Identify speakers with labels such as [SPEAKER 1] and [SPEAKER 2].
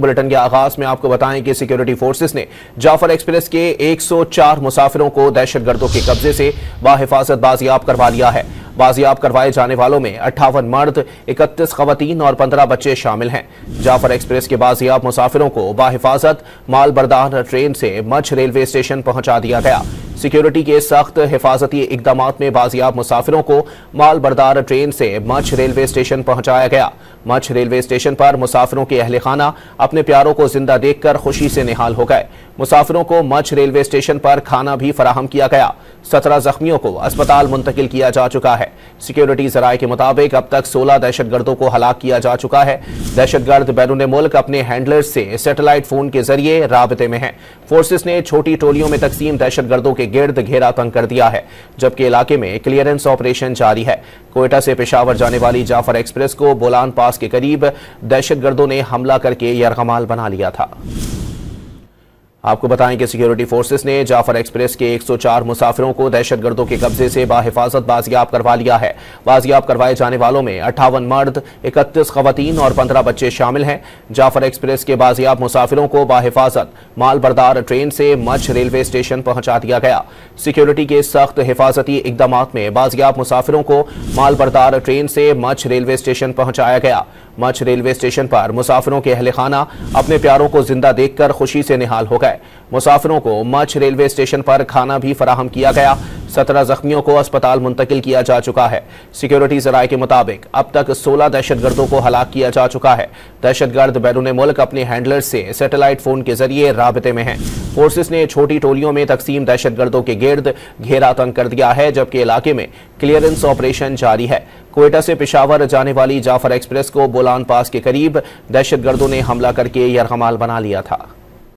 [SPEAKER 1] Bulletin के आगाज में आपको बताएं कि सिक्योरिटी फोर्सेस ने जाफर एक्सप्रेस के 104 मुसाफिरों को दहशतगर्दों के कब्जे से बाहिफाजत बाजियाब करवा लिया है। बाजियाब करवाए जाने वालों में 58 मर्द, 31 खवातीन और 15 बच्चे शामिल हैं। जाफर एक्सप्रेस के बाजियाब मुसाफिरों को बाहिफाजत माल बरदार ट्रेन से मछ रेलवे स्टेशन पहुंचा दिया गया। सिक्योरिटी के सख्त हिफाजती इकदाम में बाजियाब मुसाफिरों को माल बरदार ट्रेन से मछ रेलवे स्टेशन पहुंचाया गया। मछ रेलवे स्टेशन पर मुसाफिरों के अहले खाना अपने प्यारों को जिंदा देखकर खुशी से निहाल हो गए। मुसाफिरों को मछ रेलवे स्टेशन पर खाना भी फराहम किया गया। 17 जख्मियों को अस्पताल मुंतकिल किया जा चुका है। सिक्योरिटी जराये के मुताबिक अब तक 16 दहशतगर्दों को हलाक किया जा चुका है। दहशतगर्द बैरून मुल्क अपने हैंडलर्स से सैटेलाइट फोन के जरिए राबते में हैं। फोर्सेस ने छोटी टोलियों में तकसीम दहशतगर्दों के गिर्द घेरा तंग कर दिया है, जबकि इलाके में क्लियरेंस ऑपरेशन जारी है। कोयटा से पेशावर जाने वाली जाफर एक्सप्रेस को बोलान पास के करीब दहशतगर्दों ने हमला करके यरगमाल बना लिया था। आपको बताएं कि सिक्योरिटी फोर्सेस ने जाफर एक्सप्रेस के 104 मुसाफिरों को दहशतगर्दों के कब्जे से बाहिफाजत बाजियाब करवा लिया है। बाजियाब करवाए जाने वालों में 58 मर्द, 31 खवातीन और 15 बच्चे शामिल हैं। जाफर एक्सप्रेस के बाजियाब मुसाफिरों को बाहिफाजत माल बरदार ट्रेन से मछ रेलवे स्टेशन पहुंचा दिया गया। सिक्योरिटी के सख्त हिफाजती इकदाम में बाजियाब मुसाफिरों को माल बरदार ट्रेन से मछ रेलवे स्टेशन पहुंचाया गया। मछ रेलवे स्टेशन पर मुसाफिरों के अहले खाना अपने प्यारों को जिंदा देखकर खुशी से निहाल हो गए। मुसाफिरों को मछ रेलवे स्टेशन पर खाना भी फराहम किया गया। 17 जख्मियों को अस्पताल मुंतकिल किया जा चुका है। सिक्योरिटी जराये के मुताबिक अब तक 16 दहशतगर्दों को हलाक किया जा चुका है। दहशतगर्द बैरून मुल्क अपने हैंडलर्स से सैटेलाइट फोन के जरिए राबते में हैं। फोर्सेस ने छोटी टोलियों में तकसीम दहशतगर्दों के गिर्द घेरा तंग कर दिया है, जबकि इलाके में क्लियरेंस ऑपरेशन जारी है। कोयटा से पेशावर जाने वाली जाफर एक्सप्रेस को बोलान पास के करीब दहशतगर्दों ने हमला करके यरगमाल बना लिया था।